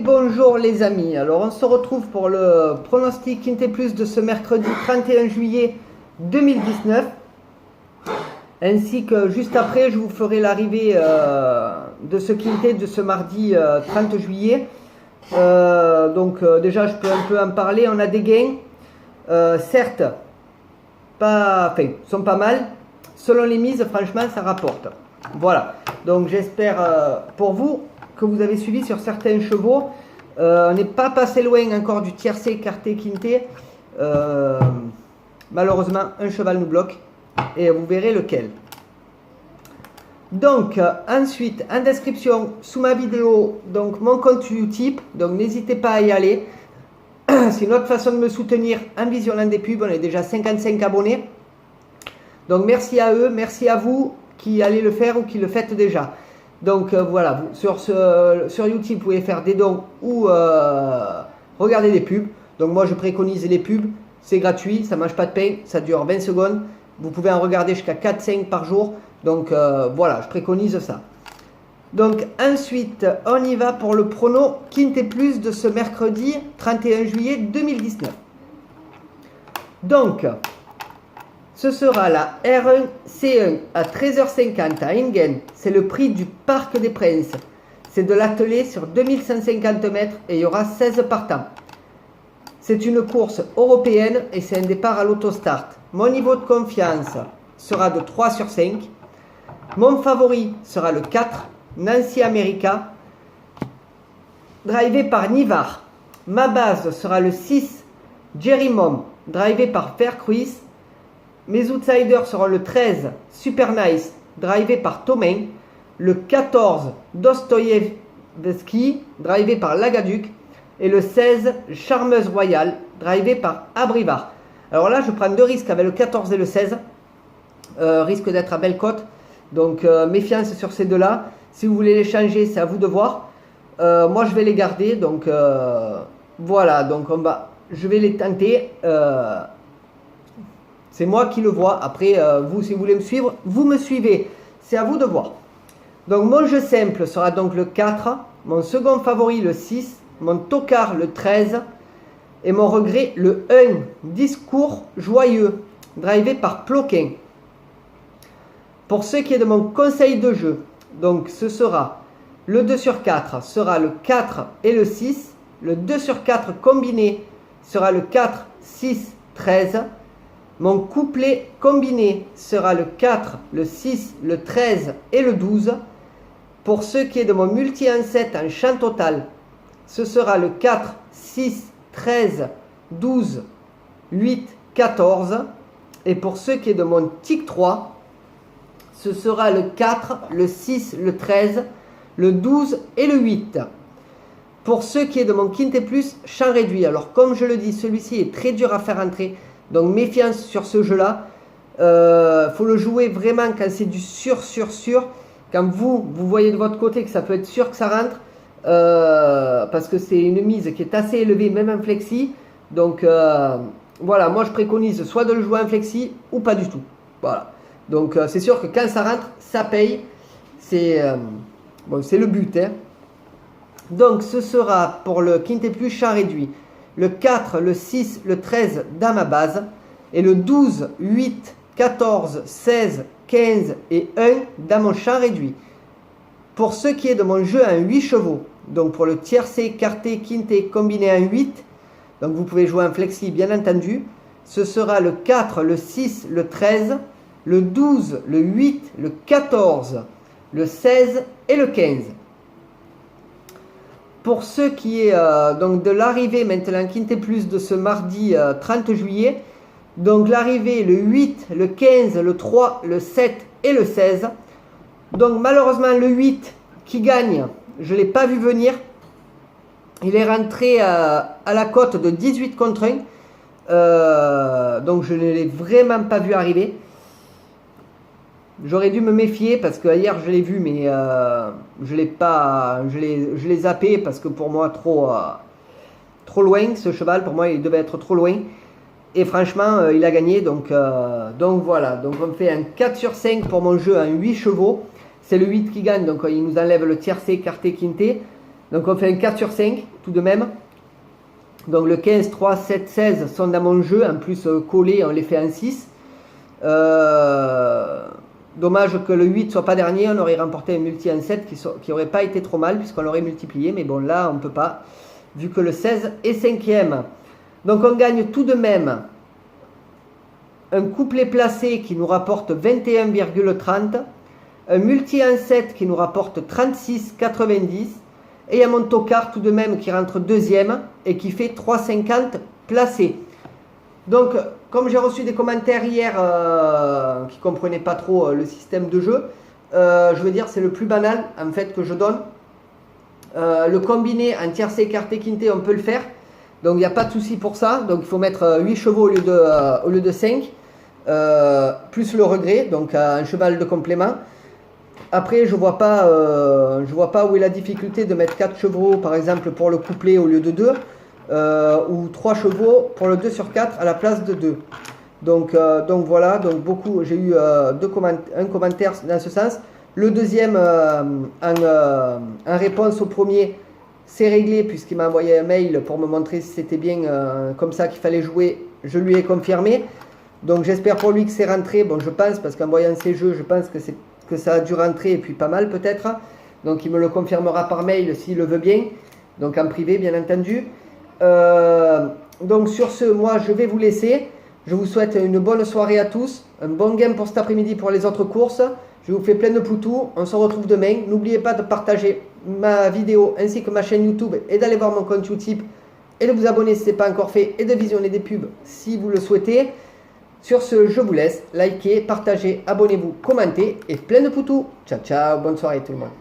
bonjour les amis, alors on se retrouve pour le pronostic Quintet Plus de ce mercredi 31 juillet 2019, ainsi que juste après je vous ferai l'arrivée de ce Quintet de ce mardi 30 juillet. Déjà je peux un peu en parler. On a des gains, certes sont pas mal, selon les mises franchement ça rapporte. Voilà, donc j'espère pour vous que vous avez suivi sur certains chevaux. On n'est pas passé loin encore du tiercé écarté quintet. Malheureusement, un cheval nous bloque et vous verrez lequel. Donc, ensuite, en description, sous ma vidéo, donc mon compte Utip. Donc, n'hésitez pas à y aller. C'est une autre façon de me soutenir en visionnant des pubs. On est déjà 55 abonnés. Donc, merci à eux, merci à vous qui allez le faire ou qui le faites déjà. Donc voilà, sur YouTube, vous pouvez faire des dons ou regarder des pubs. Donc moi, je préconise les pubs. C'est gratuit, ça ne mange pas de pain, ça dure 20 secondes. Vous pouvez en regarder jusqu'à 4-5 par jour. Donc voilà, je préconise ça. Donc ensuite, on y va pour le prono Quintet Plus de ce mercredi 31 juillet 2019. Donc, ce sera la R1C1 à 13h50 à Engen. C'est le prix du Parc des Princes. C'est de l'attelé sur 2150 mètres et il y aura 16 partants. C'est une course européenne et c'est un départ à l'autostart. Mon niveau de confiance sera de 3 sur 5. Mon favori sera le 4, Nancy America, drivé par Nivard. Ma base sera le 6, Jerry Mom, drivé par Faircruise. Mes outsiders seront le 13, Super Nice, drivé par Thomain, le 14, Dostoïevski, drivé par Lagaduc, et le 16, Charmeuse Royale, drivé par Abrivard. Alors là, je prends deux risques avec le 14 et le 16, risque d'être à belle cote, donc méfiance sur ces deux-là. Si vous voulez les changer, c'est à vous de voir. Moi, je vais les garder, donc voilà, donc je vais les tenter. C'est moi qui le vois. Après, vous, si vous voulez me suivre, vous me suivez. C'est à vous de voir. Donc, mon jeu simple sera donc le 4. Mon second favori, le 6. Mon tocard, le 13. Et mon regret, le 1. Discours joyeux, drivé par Ploquin. Pour ce qui est de mon conseil de jeu, donc ce sera le 2 sur 4, sera le 4 et le 6. Le 2 sur 4 combiné sera le 4, 6, 13. Mon couplet combiné sera le 4, le 6, le 13 et le 12. Pour ce qui est de mon multi en 7 en champ total, ce sera le 4, 6, 13, 12, 8, 14. Et pour ce qui est de mon tic 3, ce sera le 4, le 6, le 13, le 12 et le 8. Pour ce qui est de mon Quintet Plus, champ réduit. Alors comme je le dis, celui-ci est très dur à faire entrer. Donc méfiance sur ce jeu-là. Faut le jouer vraiment quand c'est du sûr. Quand vous voyez de votre côté que ça peut être sûr que ça rentre. Parce que c'est une mise qui est assez élevée, même en flexi. Donc voilà, moi je préconise soit de le jouer en flexi ou pas du tout. Voilà. Donc c'est sûr que quand ça rentre, ça paye. C'est le but. Hein. Donc ce sera pour le Quintet Plus champ réduit. Le 4, le 6, le 13 dans ma base. Et le 12, 8, 14, 16, 15 et 1 dans mon champ réduit. Pour ce qui est de mon jeu en 8 chevaux, donc pour le tiercé, écarté, quintet combiné en 8, donc vous pouvez jouer en flexi bien entendu, ce sera le 4, le 6, le 13, le 12, le 8, le 14, le 16 et le 15. Pour ce qui est donc de l'arrivée maintenant Quintet Plus de ce mardi 30 juillet, donc l'arrivée le 8, le 15, le 3, le 7 et le 16. Donc malheureusement le 8 qui gagne, je ne l'ai pas vu venir. Il est rentré à la cote de 18 contre 1. Donc je ne l'ai vraiment pas vu arriver. J'aurais dû me méfier parce que hier je l'ai vu, mais je l'ai zappé parce que pour moi trop loin ce cheval, pour moi il devait être trop loin. Et franchement il a gagné, donc voilà. Donc on fait un 4 sur 5 pour mon jeu en 8 chevaux. C'est le 8 qui gagne, donc il nous enlève le tiercé, écarté, quintet. Donc on fait un 4 sur 5 tout de même. Donc le 15, 3, 7, 16 sont dans mon jeu. En plus collés, on les fait en 6. Dommage que le 8 soit pas dernier. On aurait remporté un multi en 7 qui aurait pas été trop mal puisqu'on l'aurait multiplié. Mais bon là on peut pas vu que le 16 est 5e. Donc on gagne tout de même un couplet placé qui nous rapporte 21,30. Un multi en 7 qui nous rapporte 36,90. Et il y a mon tocard tout de même qui rentre deuxième et qui fait 3,50 placé. Donc, comme j'ai reçu des commentaires hier qui ne comprenaient pas trop le système de jeu, je veux dire c'est le plus banal en fait que je donne. Le combiné en tiercé, écarté, quinté, on peut le faire. Donc il n'y a pas de souci pour ça. Donc il faut mettre 8 chevaux au lieu de 5. Plus le regret, donc un cheval de complément. Après, je vois pas où est la difficulté de mettre 4 chevaux, par exemple, pour le couplet au lieu de 2, ou 3 chevaux pour le 2 sur 4 à la place de 2. Donc voilà, donc j'ai eu un commentaire dans ce sens. Le deuxième, en réponse au premier, c'est réglé puisqu'il m'a envoyé un mail pour me montrer si c'était bien comme ça qu'il fallait jouer. Je lui ai confirmé. Donc j'espère pour lui que c'est rentré. Bon, je pense, parce qu'en voyant ces jeux, je pense que ça a dû rentrer et puis pas mal peut-être. Donc il me le confirmera par mail s'il le veut bien. Donc en privé, bien entendu. Donc sur ce, moi je vais vous laisser. Je vous souhaite une bonne soirée à tous. Un bon game pour cet après-midi pour les autres courses. Je vous fais plein de poutous. On se retrouve demain. N'oubliez pas de partager ma vidéo ainsi que ma chaîne YouTube et d'aller voir mon compte YouTube et de vous abonner si ce n'est pas encore fait et de visionner des pubs si vous le souhaitez. Sur ce, je vous laisse. Likez, partagez, abonnez-vous, commentez et plein de poutous. Ciao, ciao. Bonne soirée tout le monde.